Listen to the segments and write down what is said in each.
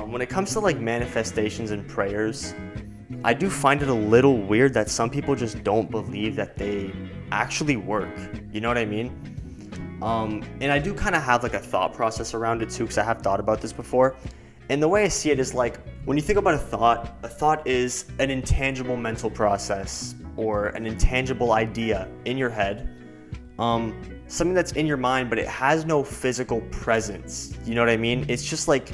When it comes to like manifestations and prayers, I do find it a little weird that some people just don't believe that they actually work. You know what I mean? And I do kind of have like a thought process around it too, because I have thought about this before. And the way I see it is like, when you think about a thought is an intangible mental process or an intangible idea in your head. Something that's in your mind, but it has no physical presence. You know what I mean? It's just like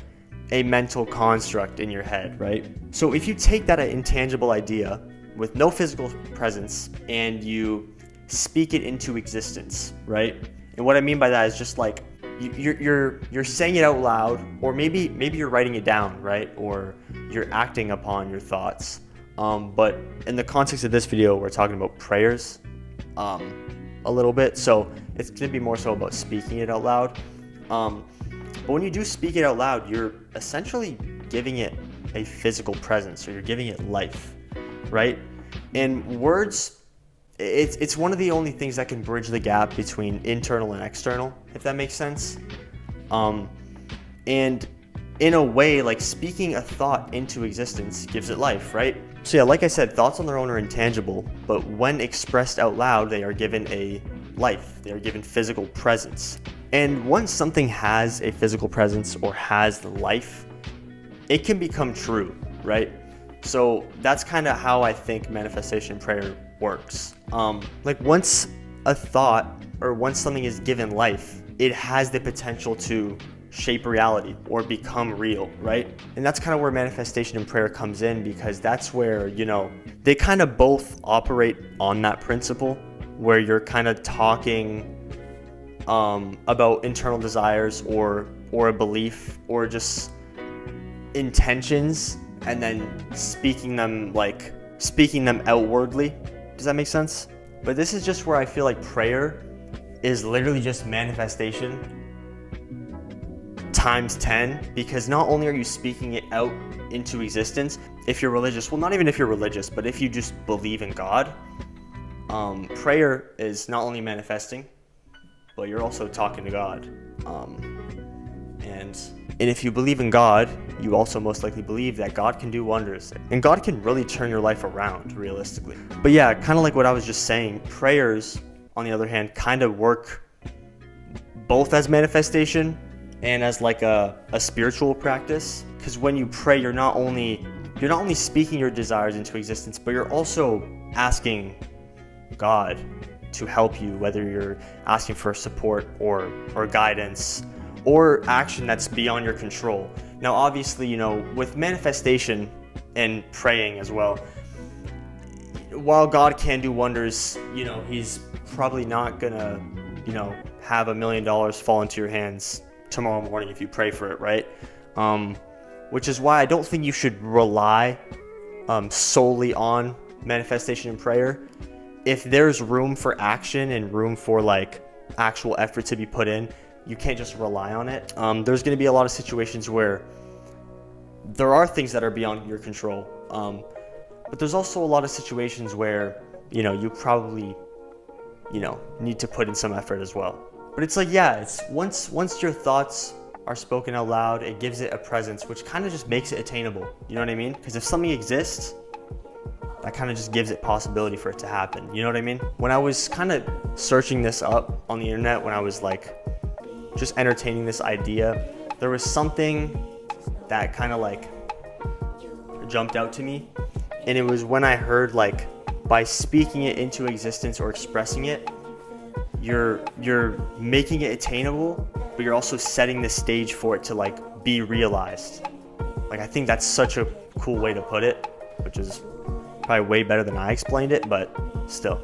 a mental construct in your head, right? So if you take that intangible idea with no physical presence and you speak it into existence, right? And what I mean by that is just like you're saying it out loud, or maybe you're writing it down, right? Or you're acting upon your thoughts. But in the context of this video, we're talking about prayers a little bit, so it's going to be more so about speaking it out loud. But when you do speak it out loud, you're essentially giving it a physical presence, or you're giving it life, right? And words, it's one of the only things that can bridge the gap between internal and external, if that makes sense. And in a way, like speaking a thought into existence gives it life, right? So yeah, like I said, thoughts on their own are intangible, but when expressed out loud, they are given a life. They are given physical presence. And once something has a physical presence or has life, it can become true, right? So that's kind of how I think manifestation prayer works. Like once a thought or once something is given life, it has the potential to shape reality or become real, right? And that's kind of where manifestation and prayer comes in, because that's where, you know, they kind of both operate on that principle where you're kind of talking about internal desires or a belief or just intentions, and then speaking them outwardly. Does that make sense? But this is just where I feel like prayer is literally just manifestation times 10, because not only are you speaking it out into existence, if you're religious, well, not even if you're religious, but if you just believe in God, prayer is not only manifesting, but you're also talking to God. And if you believe in God, you also most likely believe that God can do wonders, and God can really turn your life around realistically. But yeah, kind of like what I was just saying, prayers, on the other hand, kind of work both as manifestation and as like a spiritual practice. Because when you pray, you're not only speaking your desires into existence, but you're also asking God to help you, whether you're asking for support or guidance or action that's beyond your control. Now, obviously, you know, with manifestation and praying as well, while God can do wonders, you know, he's probably not gonna, you know, have $1 million fall into your hands tomorrow morning if you pray for it, right? Which is why I don't think you should rely solely on manifestation and prayer. If there's room for action and room for like actual effort to be put in, you can't just rely on it. There's going to be a lot of situations where there are things that are beyond your control, but there's also a lot of situations where, you know, you probably, you know, need to put in some effort as well. But it's like, yeah, it's once your thoughts are spoken out loud, it gives it a presence, which kind of just makes it attainable. You know what I mean? Because if something exists, that kind of just gives it possibility for it to happen. You know what I mean? When I was kind of searching this up on the internet, when I was like just entertaining this idea, there was something that kind of like jumped out to me. And it was when I heard like by speaking it into existence or expressing it, you're making it attainable, but you're also setting the stage for it to like be realized. Like, I think that's such a cool way to put it, which is probably way better than I explained it, but still.